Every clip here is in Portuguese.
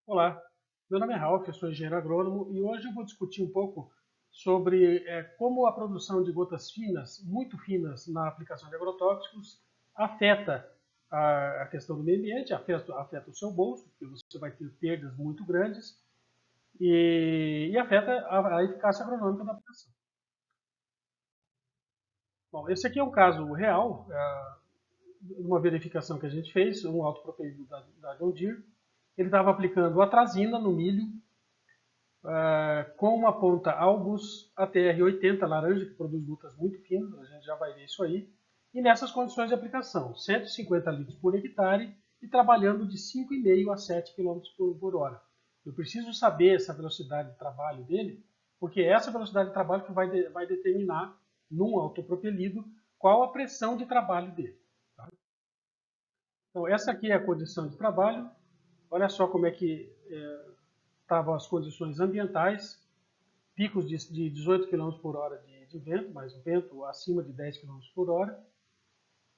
Olá, meu nome é Ralf, eu sou engenheiro agrônomo e hoje eu vou discutir um pouco sobre como a produção de gotas finas, muito finas na aplicação de agrotóxicos, afeta a questão do meio ambiente, afeta o seu bolso, porque você vai ter perdas muito grandes e afeta a eficácia agronômica da aplicação. Bom, esse aqui é um caso real, uma verificação que a gente fez, um autopropelido da John Deere. Ele estava aplicando atrazina no milho, com uma ponta Albus ATR80 laranja, que produz gotas muito finas, a gente já vai ver isso aí, e nessas condições de aplicação, 150 litros por hectare e trabalhando de 5,5 a 7 km por hora. Eu preciso saber essa velocidade de trabalho dele, porque é essa velocidade de trabalho que vai determinar, num autopropelido, qual a pressão de trabalho dele. Tá? Então, essa aqui é a condição de trabalho. Olha só como é que estavam as condições ambientais, picos de 18 km por hora de vento, mas o vento acima de 10 km por hora.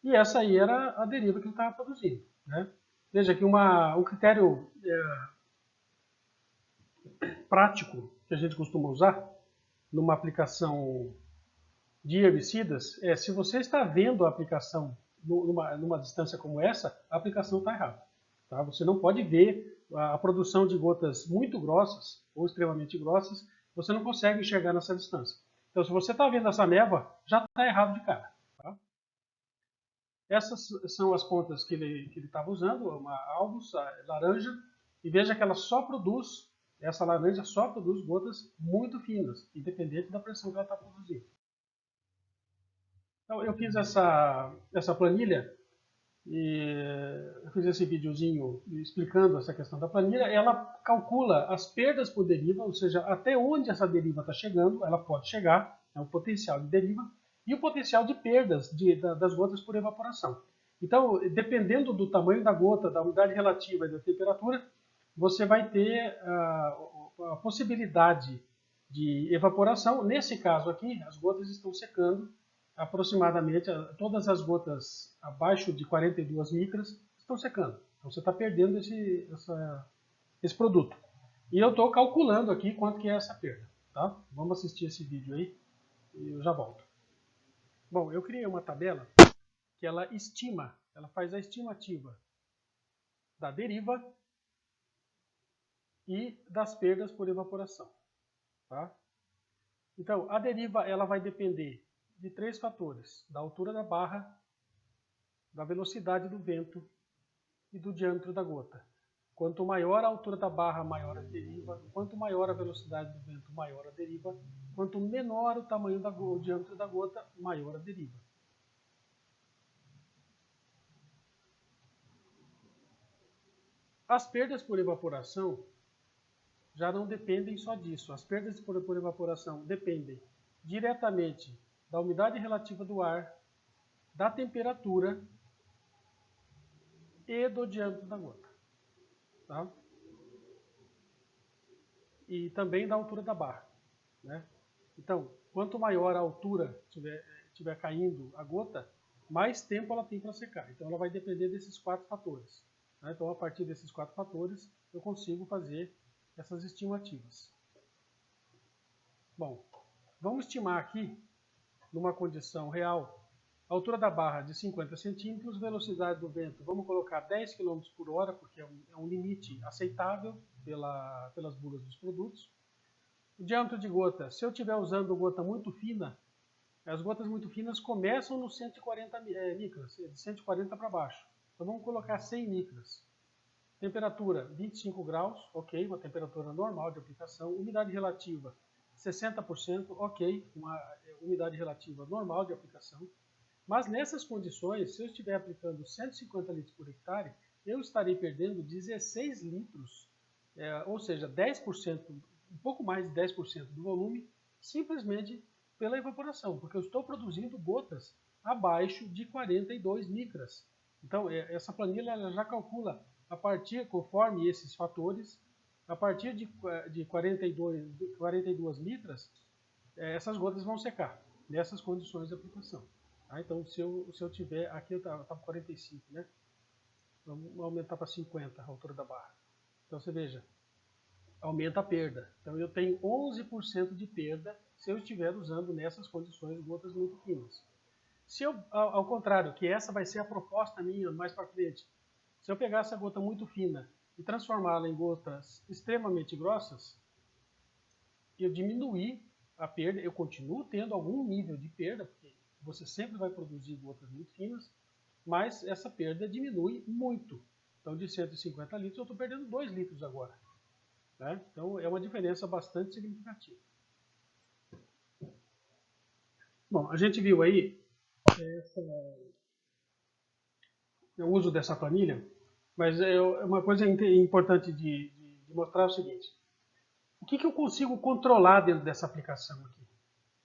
E essa aí era a deriva que ele estava produzindo. Né? Veja que um critério prático que a gente costuma usar numa aplicação de herbicidas é: se você está vendo a aplicação numa distância como essa, a aplicação está errada. Tá? Você não pode ver a produção de gotas muito grossas ou extremamente grossas, você não consegue enxergar nessa distância. Então, se você está vendo essa névoa, já está errado de cara. Tá? Essas são as pontas que ele estava usando, uma Albus laranja, e veja que ela só produz, essa laranja só produz gotas muito finas, independente da pressão que ela está produzindo. Então, eu fiz essa planilha, eu fiz esse videozinho explicando essa questão da planilha. Ela calcula as perdas por deriva, ou seja, até onde essa deriva está chegando, ela pode chegar, é o potencial de deriva, e o potencial de perdas das gotas por evaporação. Então, dependendo do tamanho da gota, da umidade relativa e da temperatura, você vai ter a possibilidade de evaporação. Nesse caso aqui, as gotas estão secando aproximadamente, todas as gotas abaixo de 42 micras estão secando. Então você está perdendo esse produto. E eu estou calculando aqui quanto que é essa perda. Tá? Vamos assistir esse vídeo aí e eu já volto. Bom, eu criei uma tabela que ela faz a estimativa da deriva e das perdas por evaporação. Tá? Então, a deriva ela vai depender de 3 fatores: da altura da barra, da velocidade do vento e do diâmetro da gota. Quanto maior a altura da barra, maior a deriva. Quanto maior a velocidade do vento, maior a deriva. Quanto menor o tamanho o diâmetro da gota, maior a deriva. As perdas por evaporação já não dependem só disso. As perdas por evaporação dependem diretamente da umidade relativa do ar, da temperatura e do diâmetro da gota. Tá? E também da altura da barra. Né? Então, quanto maior a altura estiver caindo a gota, mais tempo ela tem para secar. Então, ela vai depender desses 4 fatores. Né? Então, a partir desses 4 fatores, eu consigo fazer essas estimativas. Bom, vamos estimar aqui, numa condição real, a altura da barra de 50 centímetros, velocidade do vento, vamos colocar 10 km por hora, porque é um limite aceitável pelas bulas dos produtos. O diâmetro de gota, se eu estiver usando gota muito fina, as gotas muito finas começam no 140 micras, de 140 para baixo. Então vamos colocar 100 micras. Temperatura 25 graus, ok, uma temperatura normal de aplicação. Umidade relativa 60%, ok, uma umidade relativa normal de aplicação. Mas nessas condições, se eu estiver aplicando 150 litros por hectare, eu estarei perdendo 16 litros, ou seja, 10%, um pouco mais de 10% do volume, simplesmente pela evaporação, porque eu estou produzindo gotas abaixo de 42 micras. Então, essa planilha ela já calcula, conforme esses fatores, a partir de 42 micras, essas gotas vão secar, nessas condições de aplicação. Tá? Então, se eu tiver, aqui eu estava 45, né? Vamos aumentar para 50 a altura da barra. Então, você veja, aumenta a perda. Então eu tenho 11% de perda se eu estiver usando nessas condições gotas muito finas. Se eu, ao contrário, que essa vai ser a proposta minha mais para frente, se eu pegar essa gota muito fina e transformá-la em gotas extremamente grossas, eu diminuir a perda, eu continuo tendo algum nível de perda, porque você sempre vai produzir gotas muito finas, mas essa perda diminui muito. Então de 150 litros eu estou perdendo 2 litros agora. Né? Então é uma diferença bastante significativa. Bom, a gente viu aí o uso dessa planilha, mas uma coisa importante de mostrar é o seguinte. O que eu consigo controlar dentro dessa aplicação aqui?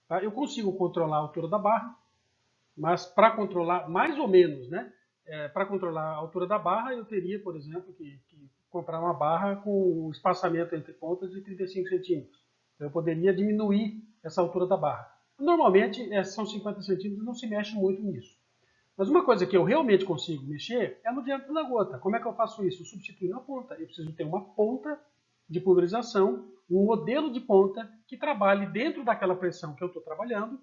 Tá? Eu consigo controlar a altura da barra, mas para controlar, mais ou menos, né? Para controlar a altura da barra, eu teria, por exemplo, que comprar uma barra com espaçamento entre pontas de 35 centímetros. Então, eu poderia diminuir essa altura da barra. Normalmente, são 50 centímetros, não se mexe muito nisso. Mas uma coisa que eu realmente consigo mexer é no diâmetro da gota. Como é que eu faço isso? Substituindo a ponta. Eu preciso ter uma ponta de pulverização, um modelo de ponta que trabalhe dentro daquela pressão que eu estou trabalhando,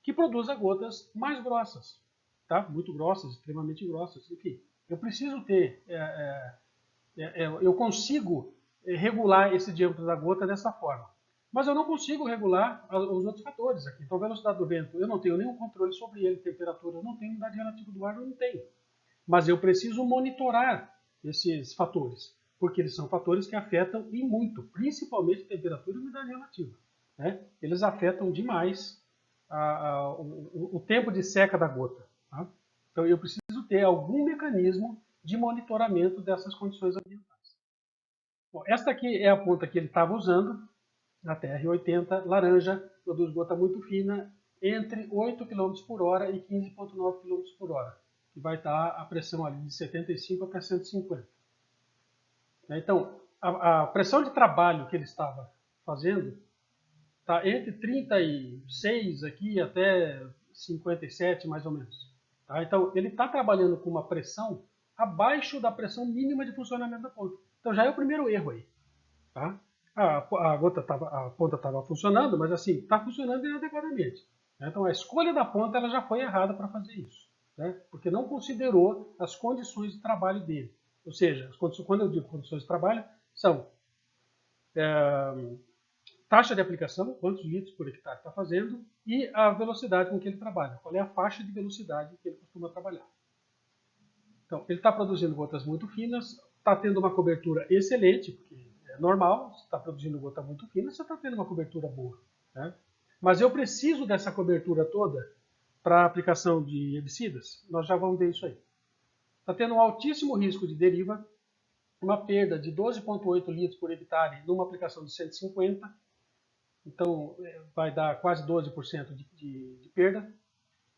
que produza gotas mais grossas, tá? Muito grossas, extremamente grossas, enfim. Eu preciso ter, eu consigo regular esse diâmetro da gota dessa forma. Mas eu não consigo regular os outros fatores aqui. Então, a velocidade do vento, eu não tenho nenhum controle sobre ele, temperatura, eu não tenho, umidade relativa do ar, eu não tenho. Mas eu preciso monitorar esses fatores, porque eles são fatores que afetam e muito, principalmente temperatura e umidade relativa. Né? Eles afetam demais o tempo de seca da gota. Tá? Então eu preciso ter algum mecanismo de monitoramento dessas condições ambientais. Bom, esta aqui é a ponta que ele estava usando, na TR-80, laranja, produz gota muito fina, entre 8 km por hora e 15,9 km por hora, que vai estar a pressão ali de 75 até 150. Então, a pressão de trabalho que ele estava fazendo está entre 36 aqui até 57, mais ou menos. Tá? Então, ele está trabalhando com uma pressão abaixo da pressão mínima de funcionamento da ponta. Então, já é o primeiro erro aí. Tá? A ponta estava funcionando, mas assim, está funcionando inadequadamente. Então, a escolha da ponta ela já foi errada para fazer isso. Né? Porque não considerou as condições de trabalho dele. Ou seja, quando eu digo condições de trabalho, são taxa de aplicação, quantos litros por hectare está fazendo, e a velocidade com que ele trabalha. Qual é a faixa de velocidade que ele costuma trabalhar. Então, ele está produzindo gotas muito finas, está tendo uma cobertura excelente, porque é normal, se está produzindo gota muito fina, você está tendo uma cobertura boa. Né? Mas eu preciso dessa cobertura toda para a aplicação de herbicidas? Nós já vamos ver isso aí. Está tendo um altíssimo risco de deriva, uma perda de 12,8 litros por hectare numa aplicação de 150, então vai dar quase 12% de perda,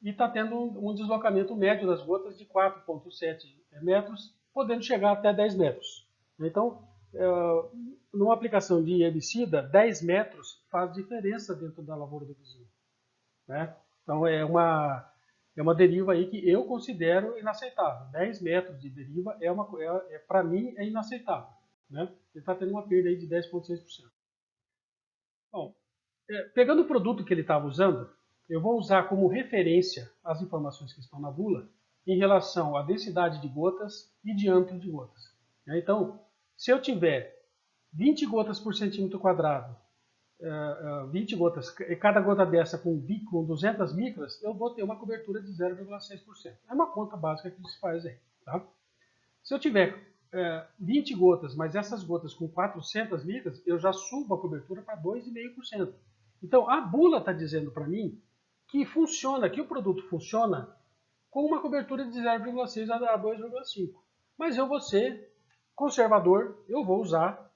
e está tendo um deslocamento médio das gotas de 4,7 metros, podendo chegar até 10 metros. Então, numa aplicação de herbicida, 10 metros faz diferença dentro da lavoura do vizinho. Né? Então, é uma deriva aí que eu considero inaceitável. 10 metros de deriva, para mim, é inaceitável. Né? Ele está tendo uma perda aí de 10,6%. Bom, pegando o produto que ele estava usando, eu vou usar como referência as informações que estão na bula em relação à densidade de gotas e diâmetro de gotas. Então, se eu tiver 20 gotas por centímetro quadrado, 20 gotas, cada gota dessa com 200 micras, eu vou ter uma cobertura de 0,6%. É uma conta básica que se faz aí. Tá? Se eu tiver 20 gotas, mas essas gotas com 400 micras, eu já subo a cobertura para 2,5%. Então, a bula está dizendo para mim que funciona, que o produto funciona com uma cobertura de 0,6 a 2,5. Mas eu vou ser conservador, eu vou usar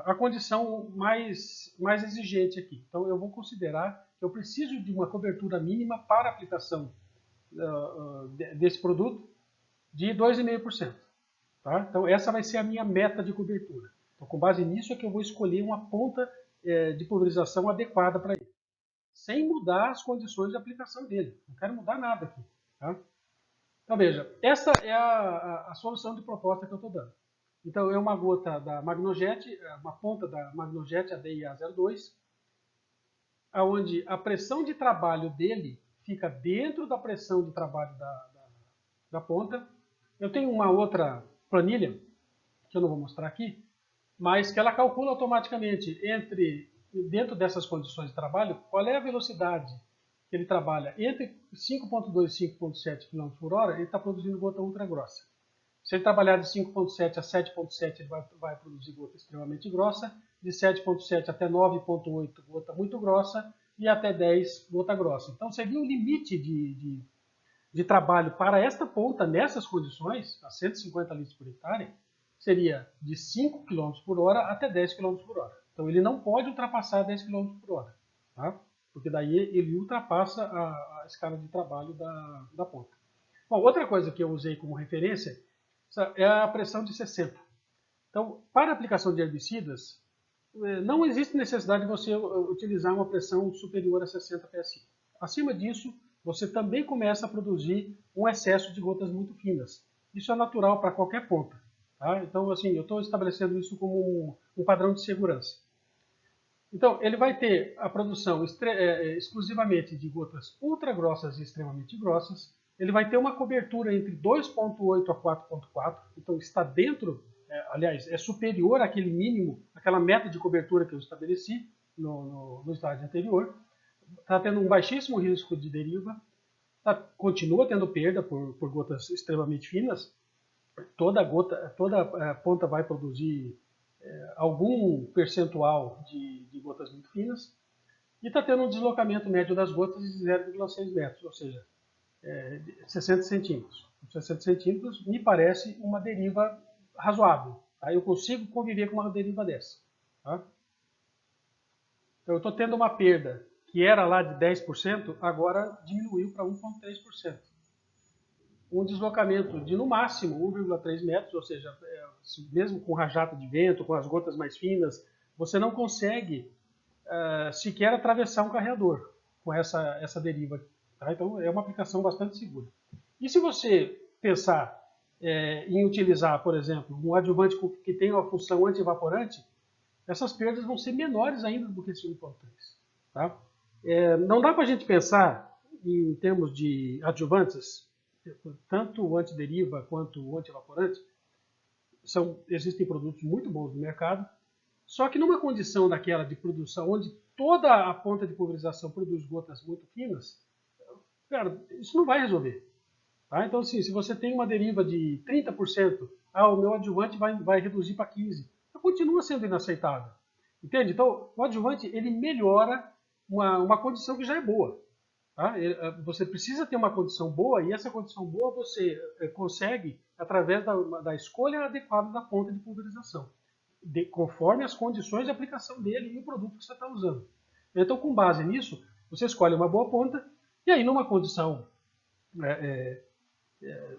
a condição mais exigente aqui. Então, eu vou considerar que eu preciso de uma cobertura mínima para a aplicação desse produto de 2,5%. Tá? Então, essa vai ser a minha meta de cobertura. Então, com base nisso é que eu vou escolher uma ponta de pulverização adequada para ele, sem mudar as condições de aplicação dele. Não quero mudar nada aqui. Tá? Então, veja, essa é a solução de proposta que eu estou dando. Então é uma gota da Magnojet, uma ponta da Magnojet ADIA02, onde a pressão de trabalho dele fica dentro da pressão de trabalho da ponta. Eu tenho uma outra planilha, que eu não vou mostrar aqui, mas que ela calcula automaticamente dentro dessas condições de trabalho, qual é a velocidade que ele trabalha. Entre 5.2 e 5.7 km por hora, ele está produzindo gota ultra grossa. Se ele trabalhar de 5.7 a 7.7, ele vai produzir gota extremamente grossa, de 7.7 até 9.8, gota muito grossa, e até 10, gota grossa. Então seria o limite de trabalho para esta ponta, nessas condições, a 150 litros por hectare, seria de 5 km por hora até 10 km por hora. Então ele não pode ultrapassar 10 km por hora, tá? Porque daí ele ultrapassa a escala de trabalho da ponta. Bom, outra coisa que eu usei como referência é a pressão de 60. Então, para a aplicação de herbicidas, não existe necessidade de você utilizar uma pressão superior a 60 psi. Acima disso, você também começa a produzir um excesso de gotas muito finas. Isso é natural para qualquer ponta. Tá? Então, assim, eu estou estabelecendo isso como um padrão de segurança. Então, ele vai ter a produção exclusivamente de gotas ultra grossas e extremamente grossas. Ele vai ter uma cobertura entre 2.8 a 4.4, então está dentro, aliás, é superior àquele mínimo, aquela meta de cobertura que eu estabeleci no slide anterior. Está tendo um baixíssimo risco de deriva, continua tendo perda por gotas extremamente finas. Toda ponta vai produzir algum percentual de gotas muito finas, e está tendo um deslocamento médio das gotas de 0,6 metros, ou seja, 60 centímetros. 60 centímetros me parece uma deriva razoável. Tá? Eu consigo conviver com uma deriva dessa. Tá? Então eu estou tendo uma perda que era lá de 10%, agora diminuiu para 1,3%. Um deslocamento de no máximo 1,3 metros, ou seja, mesmo com rajada de vento, com as gotas mais finas, você não consegue sequer atravessar um carreador com essa deriva. Tá? Então é uma aplicação bastante segura. E se você pensar em utilizar, por exemplo, um adjuvante que tem uma função antievaporante, essas perdas vão ser menores ainda do que esse 1,3. Tá? Não dá para a gente pensar em termos de adjuvantes, tanto o antideriva quanto o antievaporante, existem produtos muito bons no mercado, só que numa condição daquela de produção, onde toda a ponta de pulverização produz gotas muito finas, cara, isso não vai resolver. Tá? Então, assim, se você tem uma deriva de 30%, o meu adjuvante vai reduzir para 15%. Então, continua sendo inaceitável. Entende? Então, o adjuvante, ele melhora uma condição que já é boa. Tá? Você precisa ter uma condição boa, e essa condição boa você consegue através da escolha adequada da ponta de pulverização, conforme as condições de aplicação dele e o produto que você está usando. Então, com base nisso, você escolhe uma boa ponta, e aí numa condição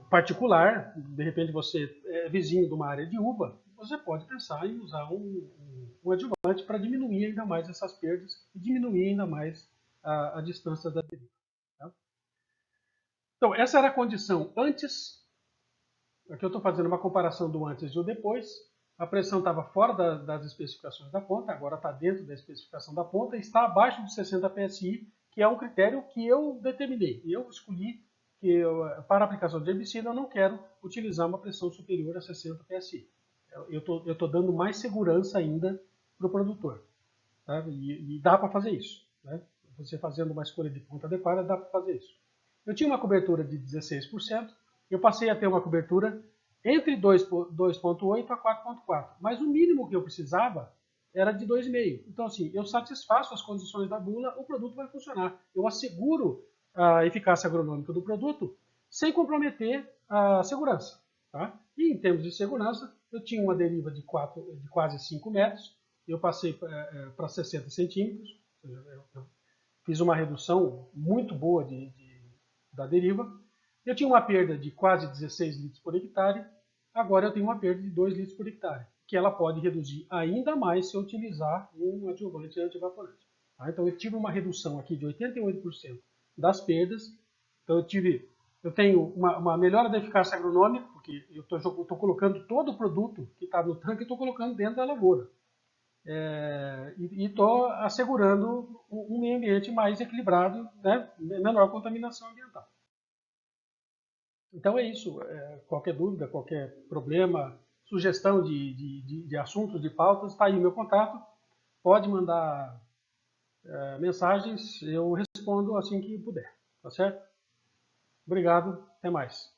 particular, de repente você é vizinho de uma área de uva, você pode pensar em usar um adjuvante para diminuir ainda mais essas perdas e diminuir ainda mais a distância da deriva. Tá? Então, essa era a condição antes. Aqui eu estou fazendo uma comparação do antes e o depois. A pressão estava fora das especificações da ponta, agora está dentro da especificação da ponta e está abaixo de 60 psi, que é um critério que eu determinei. Eu escolhi que para a aplicação de herbicida eu não quero utilizar uma pressão superior a 60 psi. Eu estou dando mais segurança ainda para o produtor. Tá? E dá para fazer isso. Né? Você fazendo uma escolha de ponta adequada, dá para fazer isso. Eu tinha uma cobertura de 16%, eu passei a ter uma cobertura entre 2,8 a 4,4, mas o mínimo que eu precisava era de 2,5. Então, assim, eu satisfaço as condições da bula, o produto vai funcionar. Eu asseguro a eficácia agronômica do produto sem comprometer a segurança. Tá? E em termos de segurança, eu tinha uma deriva de quase 5 metros, eu passei para 60 centímetros, eu fiz uma redução muito boa da deriva. Eu tinha uma perda de quase 16 litros por hectare, agora eu tenho uma perda de 2 litros por hectare, que ela pode reduzir ainda mais se eu utilizar um adjuvante antievaporante. Tá? Então eu tive uma redução aqui de 88% das perdas, então Eu tenho uma melhora da eficácia agronômica, porque eu estou colocando todo o produto que está no tanque, estou colocando dentro da lavoura. E estou assegurando um meio ambiente mais equilibrado, né? Menor contaminação ambiental. Então é isso. Qualquer dúvida, qualquer problema, sugestão de assuntos, de pautas, está aí o meu contato. Pode mandar mensagens, eu respondo assim que puder. Tá certo? Obrigado, até mais.